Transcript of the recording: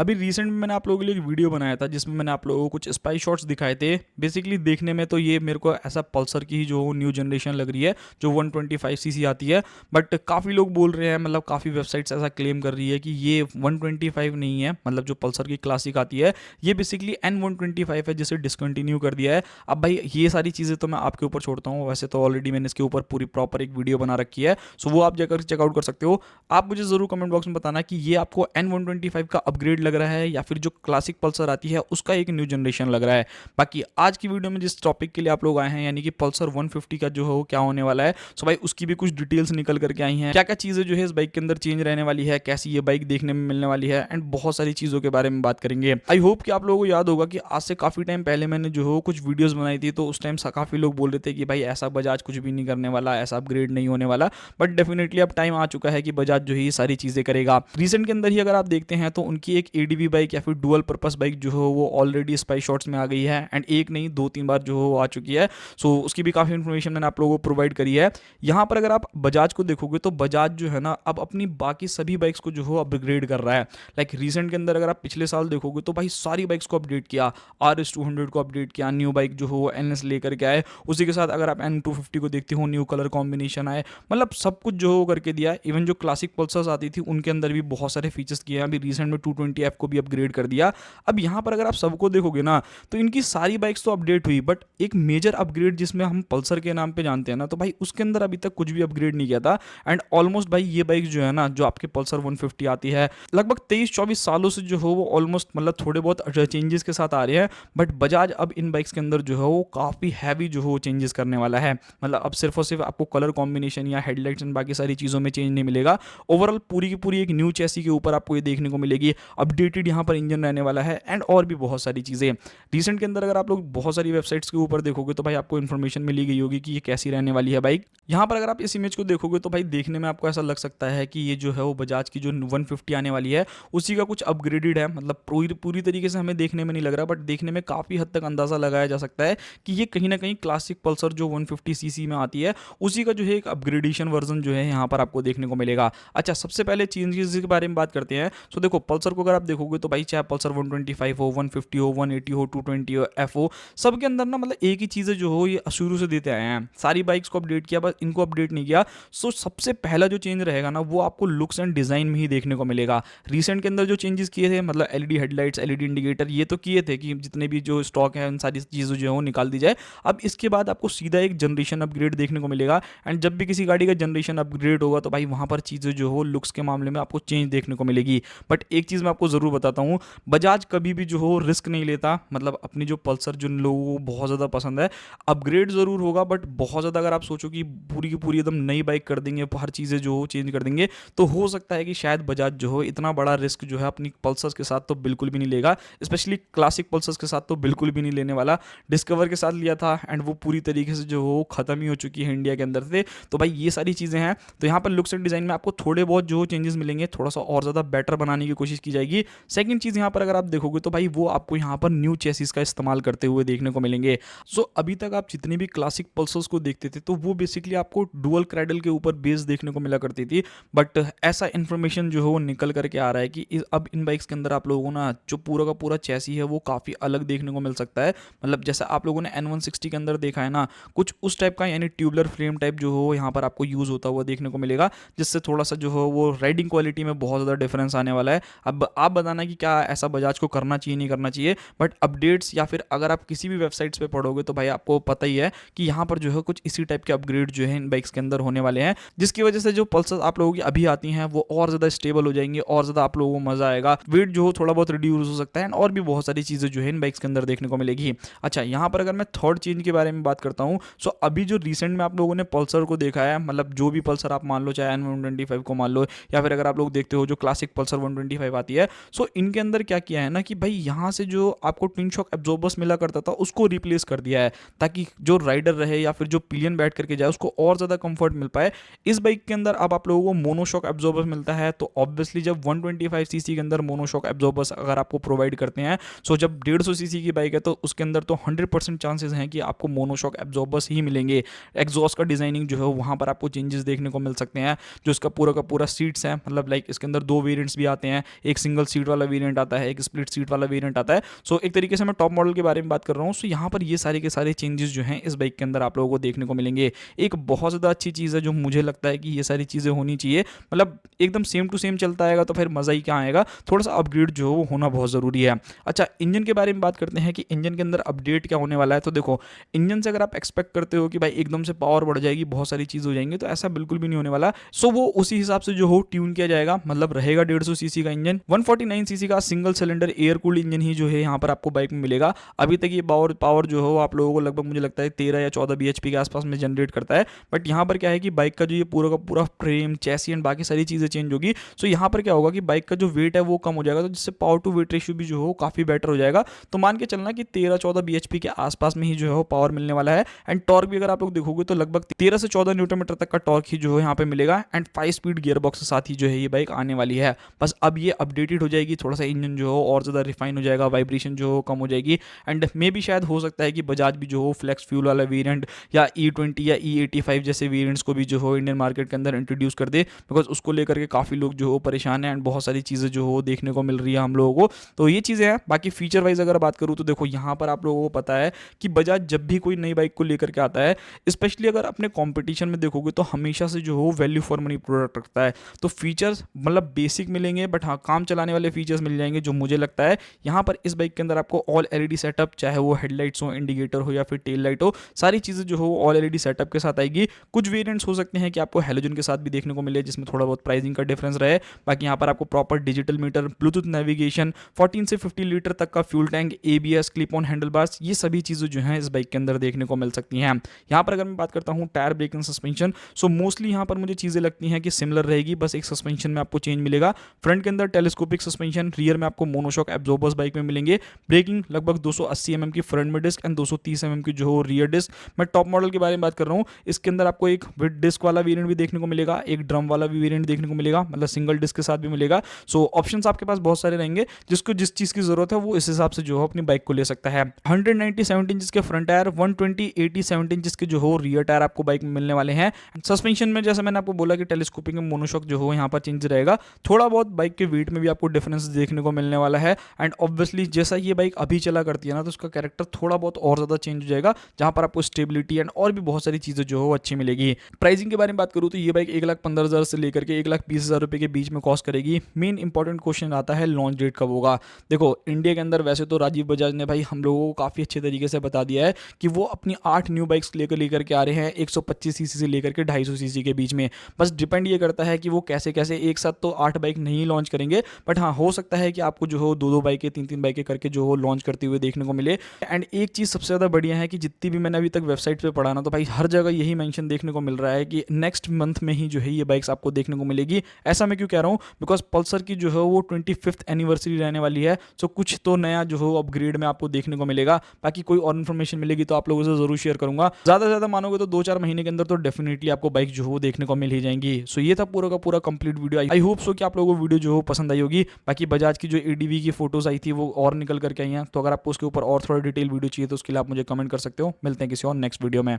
अभी रिसेंट में मैंने आप लोगों के लिए एक वीडियो बनाया था जिसमें मैंने आप लोगों को कुछ स्पाई शॉट्स दिखाए थे। बेसिकली देखने में तो ये मेरे को ऐसा पल्सर की ही जो न्यू जनरेशन लग रही है जो 125 सीसी आती है। बट काफ़ी लोग बोल रहे हैं, मतलब काफ़ी वेबसाइट्स ऐसा क्लेम कर रही है कि ये 125 नहीं है, मतलब जो पल्सर की क्लासिक आती है ये बेसिकली N125 है जिसे डिसकंटिन्यू कर दिया है। अब भाई ये सारी चीज़ें तो मैं आपके ऊपर छोड़ता हूँ, वैसे तो ऑलरेडी मैंने इसके ऊपर पूरी प्रॉपर एक वीडियो बना रखी है, सो वो आप जाकर चेकआउट कर सकते हो। आप मुझे ज़रूर कमेंट बॉक्स में बताना कि ये आपको N125 का अपग्रेड लग रहा है या फिर जो क्लासिक पल्सर आती है उसका एक न्यू जनरेशन लग रहा है। बाकी आज की वीडियो में जिस टॉपिक के लिए आप लोग आए हैं यानी कि पल्सर 150 का जो है वो क्या होने वाला है, सो भाई उसकी भी कुछ डिटेल्स निकल करके आई हैं, क्या क्या चीज़ें जो है इस बाइक के अंदर चेंज रहने वाली है, कैसी ये बाइक देखने में मिलने वाली है, एंड बहुत सारी चीज़ों के बारे में बात करेंगे। आई होप कि आप लोगों को याद होगा कि आज से काफ़ी टाइम पहले मैंने जो है कुछ वीडियोज़ बनाई थी, तो उस टाइम काफ़ी लोग बोल रहे थे कि भाई ऐसा बजाज कुछ भी नहीं करने वाला, ऐसा अपग्रेड नहीं होने वाला। बट डेफिनेटली अब टाइम आ चुका है कि बजाज जो है ये सारी चीज़ें करेगा। रिसेंट के अंदर ही अगर आप देखते हैं तो उनकी एक एडीवी बाइक या फिर डुअल पर्पस बाइक जो है वो ऑलरेडी स्पाई शॉट्स में आ गई है, एंड एक नहीं दो तीन बार जो है वो आ चुकी है। सो उसकी भी काफ़ी इन्फॉर्मेशन मैंने आप लोगों को प्रोवाइड करी है। यहाँ पर अगर आप बजाज को देखोगे तो बजाज जो है ना अब अपनी बाकी सभी बाइक्स को जो है अपग्रेड कर रहा है। लाइक रिसेंट के अंदर अगर आप पिछले साल देखोगे तो भाई सारी बाइक्स को अपडेट किया, RS200 को अपडेट किया, न्यू बाइक जो हो NS लेकर के आए। उसी के साथ अगर आप N250 को देखते हो न्यू कलर कॉम्बिनेशन आए, मतलब सब कुछ जो हो करके दिया। इवन जो क्लासिक पल्सर्स आती थी उनके अंदर भी बहुत सारे फीचर्स किए हैं। अभी रिसेंट में 220F को भी अपग्रेड कर दिया। अब यहाँ पर अगर आप सबको देखोगे ना तो इनकी सारी बाइक्स तो अपडेट हुई, बट एक मेजर अपग्रेड जिसमें हम पल्सर के नाम पे जानते हैं ना, तो भाई उसके अंदर अभी तक कुछ भी अपग्रेड नहीं किया था। एंड ऑलमोस्ट भाई ये बाइक जो है ना जो आपके पल्सर 150 आती है लगभग 23-24 सालों से जो हो वो ऑलमोस्ट मतलब थोड़े बहुत चेंजेस के साथ आ रहे हैं। बट बजाज अब इन बाइक्स के अंदर जो है वो काफ़ी हैवी जो हो चेंजेस करने वाला है। मतलब अब सिर्फ और सिर्फ आपको कलर कॉम्बिनेशन या हेडलाइट्स एंड बाकी सारी चीज़ों में चेंज नहीं मिलेगा। ओवरऑल पूरी की पूरी एक न्यू चैसी के ऊपर आपको ये देखने को मिलेगी। अपडेटेड यहाँ पर इंजन रहने वाला है एंड और भी बहुत सारी चीज़ें। रिसेंट के अंदर अगर आप लोग बहुत सारी वेबसाइट्स के ऊपर देखोगे तो भाई आपको इन्फॉर्मेशन मिली गई होगी कि ये कैसी रहने वाली है बाइक। यहाँ पर अगर आप इस इमेज को देखोगे तो भाई देखने में आपको ऐसा लग सकता है कि ये जो है वो बजाज की जो 150 आने वाली है उसी का कुछ अपग्रेडेड है। मतलब पूरी पूरी तरीके से हमें देखने में नहीं लग रहा, बट देखने में काफ़ी हद तक अंदाज़ा लगाया जा सकता है कि ये कहीं ना कहीं क्लासिक पल्सर जो 150 सीसी में आती है उसी का जो है एक अपग्रेडेशन वर्जन जो है यहाँ पर आपको देखने को मिलेगा। अच्छा, सबसे पहले चेंजेस के बारे में बात करते हैं। सो देखो पल्सर को अगर आप देखोगे तो भाई चाहे पल्सर 125 हो, 150 हो, 180 हो, 220 हो, F हो, सबके अंदर ना मतलब एक ही चीज़ें जो हो ये शुरू से देते आए हैं। सारी बाइक्स को अपडेट किया, बस इनको अपडेट नहीं किया। सो सबसे पहला जो चेंज रहेगा ना वो आपको लुक्स एंड डिज़ाइन में ही देखने को मिलेगा। रिसेंट के अंदर जो चेंजेस किए थे मतलब एलईडी हेडलाइट्स, एलईडी इंडिकेटर, ये तो किए थे कि जितने भी जो स्टॉक है उन सारी चीज़ों जो है वो निकाल दी जाए। अब इसके बाद आपको सीधा एक जनरेशन अपग्रेड देखने को मिलेगा। एंड जब भी किसी गाड़ी का जनरेशन अपग्रेड होगा तो भाई वहाँ पर चीज़ें जो हो लुक्स के मामले में आपको चेंज देखने को मिलेगी। बट एक चीज़ मैं आपको ज़रूर बताता हूँ, बजाज कभी भी जो हो रिस्क नहीं लेता। मतलब अपनी जो पल्सर जिन लोगों को बहुत ज़्यादा पसंद है, अपग्रेड ज़रूर होगा बट बहुत ज़्यादा अगर आप सोचो कि पूरी की पूरी एकदम नई बाइक कर देंगे, हर चीज़ें जो हो चेंज कर देंगे, तो हो सकता है कि शायद बजाज जो हो इतना बड़ा रिस्क जो है अपनी पल्सर्स के साथ तो बिल्कुल भी नहीं लेगा। स्पेशली क्लासिक पल्सर्स के साथ तो बिल्कुल भी नहीं लेने वाला। डिस्कवर के साथ लिया था एंड वो पूरी तरीके से जो हो ख़त्म ही हो चुकी है इंडिया के अंदर से। तो भाई ये सारी चीज़ें हैं। तो यहाँ पर लुक्स एंड डिज़ाइन में आपको थोड़े बहुत जो चेंजेस मिलेंगे, थोड़ा सा और ज़्यादा बेटर बनाने की कोशिश की जाएगी। सेकंड चीज़ यहाँ पर अगर आप देखोगे तो भाई वो आपको यहाँ पर न्यू चेसिस का इस्तेमाल करते हुए देखने को मिलेंगे। सो अभी तक आप जितनी भी क्लासिक पल्सर्स को देखते थे तो वो बेसिकली आपको डुअल क्रैडल के ऊपर बेस देखने को मिला करती थी। बट ऐसा इन्फॉर्मेशन जो है वो निकल करके आ रहा है कि अब इन बाइक्स के अंदर आप लोगों को ना जो पूरा का पूरा चेसी है वो काफ़ी अलग देखने को मिल सकता है। मतलब जैसे आप लोगों ने N160 के अंदर देखा है ना, कुछ उस टाइप का यानी ट्यूबलर फ्रेम टाइप जो हो यहाँ पर आपको यूज़ होता हुआ देखने को मिलेगा, जिससे थोड़ा सा जो हो वो राइडिंग क्वालिटी में बहुत ज़्यादा डिफरेंस आने वाला है। अब आप बताना कि क्या ऐसा बजाज को करना चाहिए नहीं करना चाहिए, बट अपडेट्स या फिर अगर आप किसी भी वेबसाइट्स पे पढ़ोगे तो भाई आपको पता ही है कि यहाँ पर जो है कुछ इसी टाइप के अपग्रेड जो है इन बाइक्स के अंदर होने वाले हैं, जिसकी वजह से जो पल्सर आप लोगों की अभी आती हैं वो और ज़्यादा स्टेबल हो जाएंगे और ज़्यादा आप लोगों को मज़ा आएगा। वेट जो हो थोड़ा बहुत रिड्यूस हो सकता है और भी बहुत सारी चीज़ें जो है इन बाइक्स के अंदर देखने को मिलेगी। अच्छा, यहाँ पर अगर मैं थर्ड चेंज के बारे में बात करता हूँ, सो अभी जो रिसेंट में आप लोगों ने पल्सर को देखा है, मतलब जो भी पल्सर आप मान लो, चाहे N125 को मान लो या फिर अगर आप लोग देखते हो जो क्लासिक पल्सर 125 आती है, सो इनके अंदर क्या किया है ना कि भाई यहाँ से जो आपको ट्विन शॉक एब्जॉर्बर्स मिला करता था उसको रिप्लेस कर दिया है, ताकि जो राइडर रहे या फिर जो पिलियन बैठ करके जाए उसको और ज़्यादा कंफर्ट मिल पाए। इस बाइक के अंदर अब आप लोगों को मोनोशॉक एब्जॉर्बर मिलता है। तो ऑब्वियसली जब 125 सीसी के अंदर मोनोशॉक एब्जॉर्बर्स अगर आपको प्रोवाइड करते हैं, सो जब 150 सीसी की बाइक है तो उसके अंदर तो 100% चांसेस हैं कि आपको मोनोशॉक एब्जॉर्बर्स ही मिलेंगे। एग्जॉस्ट का डिजाइनिंग जो है वहाँ पर आपको चेंजेस देखने को मिल सकते हैं। जो इसका पूरा का पूरा सीट्स है, मतलब लाइक इसके अंदर दो वेरिएंट्स भी आते हैं, एक सिंगल सीट वाला वेरिएंट आता है, एक स्प्लिट सीट वाला वेरिएंट आता है। सो एक तरीके से मैं टॉप मॉडल के बारे में बात कर रहा हूँ। सो यहाँ पर ये सारे के सारे चेंजेस जो हैं इस बाइक के अंदर आप लोगों को देखने को मिलेंगे। एक बहुत ज़्यादा अच्छी चीज़ है जो मुझे लगता है कि ये सारी चीज़ें होनी चाहिए, मतलब एकदम सेम टू सेम चलता आएगा तो फिर मज़ा ही क्या आएगा, थोड़ा सा अपग्रेड जो हो होना बहुत ज़रूरी है। अच्छा, इंजन के बारे में बात करते हैं कि इंजन के अंदर अपडेट क्या होने वाला है। तो देखो, इंजन से अगर आप एक्सपेक्ट करते हो कि भाई एकदम से पावर बढ़ जाएगी, बहुत सारी चीज़ हो जाएंगी, तो ऐसा बिल्कुल भी नहीं होने वाला। सो वो उसी हिसाब से जो हो ट्यून किया जाएगा, मतलब रहेगा 150 सीसी का इंजन, 149 सीसी का single cylinder air cooled engine ही जो है यहाँ पर आपको बाइक में मिलेगा। अभी तक ये पावर जो हो आप लोगों को लगभग मुझे लगता है 13 या 14 bhp के आसपास में जनरेट करता है। बट यहाँ पर क्या है कि बाइक का जो ये पूरा का पूरा फ्रेम, चैसी एंड बाकी सारी चीज़ें चेंज होगी। सो यहाँ पर क्या होगा कि बाइक का जो वेट है वो कम हो जाएगा, तो जिससे पावर टू वेट रेशियो भी जो हो काफ़ी बेटर हो जाएगा। तो मान के चलना कि 13-14 bhp के आसपास में ही जो है पावर मिलने वाला है। एंड टॉर्क भी अगर आप लोग देखोगे तो लगभग 13 से 14 न्यूटन मीटर तक का टॉर्क ही जो है यहाँ पे मिलेगा। एंड 5 स्पीड गियर बॉक्स के साथ ही जो है ये बाइक आने वाली है। बस अब ये अपडेटेड हो जाएगी, थोड़ा सा इंजन जो हो और ज़्यादा रिफाइन हो जाएगा, वाइब्रेशन जो हो कम हो जाएगी। एंड मे भी शायद हो सकता है कि बजाज भी जो हो फ्लेक्स फ्यूल वाला वेरिएंट या E20 या E85 जैसे वेरिएंट्स को भी जो हो इंडियन मार्केट के अंदर इंट्रोड्यूस कर दे, बिकॉज उसको लेकर के काफ़ी लोग जो हो परेशान हैं एंड बहुत सारी चीज़ें जो हो देखने को मिल रही है हम लोगों को। तो ये चीज़ें हैं। बाकी फीचर वाइज अगर बात करूँ तो देखो, यहाँ पर आप लोगों को पता है कि बजाज जब भी कोई नई बाइक को लेकर के आता है, स्पेशली अगर अपने कंपटीशन में देखोगे तो हमेशा से जो हो वैल्यू फॉर मनी प्रोडक्ट रखता है। तो फीचर्स मतलब बेसिक मिलेंगे, बट हाँ काम चलाने वाले फीचर्स मिल जाएंगे जो मुझे लगता है यहाँ पर इस बाइक के अंदर आपको ऑल एलईडी सेटअप, चाहे वो हेडलाइट्स हो, इंडिकेटर हो या फिर टेल लाइट हो, सारी चीज़ें जो हो ऑल एलईडी सेटअप के साथ आएगी। कुछ वेरिएंट्स हो सकते हैं कि आपको हेलोजन के साथ भी देखने को मिले, जिसमें थोड़ा बहुत प्राइसिंग का डिफरेंस रहे। बाकी यहाँ पर आपको proper digital meter, Bluetooth navigation, 14 से 50 लीटर तक का fuel tank, ABS, clip on handle bars, ये सभी चीज़ें जो हैं इस बाइक के अंदर देखने को मिल सकती हैं। यहाँ पर अगर मैं बात करता हूँ tyre, brake and suspension, so mostly यहाँ पर मुझे चीज़ें लगती हैं कि सिमिलर रहेगी, बस एक सस्पेंशन में आपको चेंज मिलेगा। फ्रंट के अंदर टेलीस्कोपिक सस्पेंशन, रियर में आपको मोनोशॉक एब्जॉर्बर्स बाइक में मिलेंगे। ब्रेकिंग लगभग 280 mm की फ्रंट में डिस्क एंड 230 mm की जो हो रियर डिस्क। मैं टॉप मॉडल के बारे में बात कर रहा हूँ, इसके अंदर आपको एक विद डिस्क वाला वेरिएंट भी देखने को मिलेगा, एक ड्रम वाला भी वेरिएंट देखने को मिलेगा, मतलब सिंगल डिस्क के साथ भी मिलेगा। सो ऑप्शंस आपके पास बहुत सारे रहेंगे, जिसको जिस चीज़ की जरूरत है वो इस हिसाब से जो हो अपनी बाइक को ले सकता है। 190 17 इंच के फ्रंट टायर, 120 80 17 इंच के जो हो रियर टायर आपको बाइक में मिलने वाले हैं। सस्पेंशन में जैसे मैंने आपको बोला कि टेलीस्कोपिक में मोनोशॉक जो हो यहाँ पर चेंज रहेगा। थोड़ा बहुत बाइक के वेट में भी आपको डिफरेंस देखने को मिलने वाला है। एंड ऑब्वियसली जैसा ये बाइक अभी चला करती है ना, तो उसका कैरेक्टर थोड़ा बहुत और ज़्यादा चेंज हो जाएगा, जहाँ पर आपको स्टेबिलिटी एंड और भी बहुत सारी चीज़ें जो हो अच्छी मिलेगी। प्राइसिंग के बारे में बात करूँ तो ये बाइक 1,15,000 से लेकर के 1,20,000 रुपये के बीच में कॉस्ट करेगी। मेन इंपॉर्टेंट क्वेश्चन आता है लॉन्च डेट कब होगा। देखो, इंडिया के अंदर वैसे तो राजीव बजाज ने भाई हम लोगों को काफ़ी अच्छे तरीके से बता दिया है कि वो अपनी 8 न्यू बाइक्स लेकर के आ रहे हैं, 125 सीसी से लेकर के 250 सीसी के बीच में। बस डिपेंड ये करता है कि वो कैसे कैसे एक साथ तो 8 बाइक नहीं लॉन्च करेंगे, बट हाँ हो सकता है कि आपको जो हो 2-2 बाइकें, 3-3 बाइकें करके जो हो लॉन्च करते हुए देखने को मिले। एंड एक चीज़ सबसे ज़्यादा बढ़िया है कि जितनी भी मैंने अभी तक वेबसाइट पे पढ़ा ना, तो भाई हर जगह यही मेंशन देखने को मिल रहा है कि नेक्स्ट मंथ में ही जो है ये बाइक्स आपको देखने को मिलेगी। ऐसा मैं क्यों कह रहा हूँ, बिकॉज पल्सर की जो है वो 25th एनिवर्सरी रहने वाली है। सो कुछ तो नया जो हो अपग्रेड में आपको देखने को मिलेगा। बाकी कोई और इन्फॉर्मेशन मिलेगी तो आप लोगों से जरूर शेयर करूंगा। ज़्यादा से ज़्यादा मानोगे तो 2-4 महीने के अंदर तो डेफिनेटली आपको बाइक जो हो देखने को मिल ही जाएंगी। सो ये था पूरा का पूरा complete video. I hope so कि आप लोगों को वीडियो जो हो पसंद आई होगी। बाकी बजाज की जो ADV की फोटोज आई थी वो और निकल करके आई हैं, तो अगर आपको उसके ऊपर और थोड़ा डिटेल वीडियो चाहिए तो उसके लिए आप मुझे कमेंट कर सकते हो। मिलते हैं किसी और नेक्स्ट वीडियो में।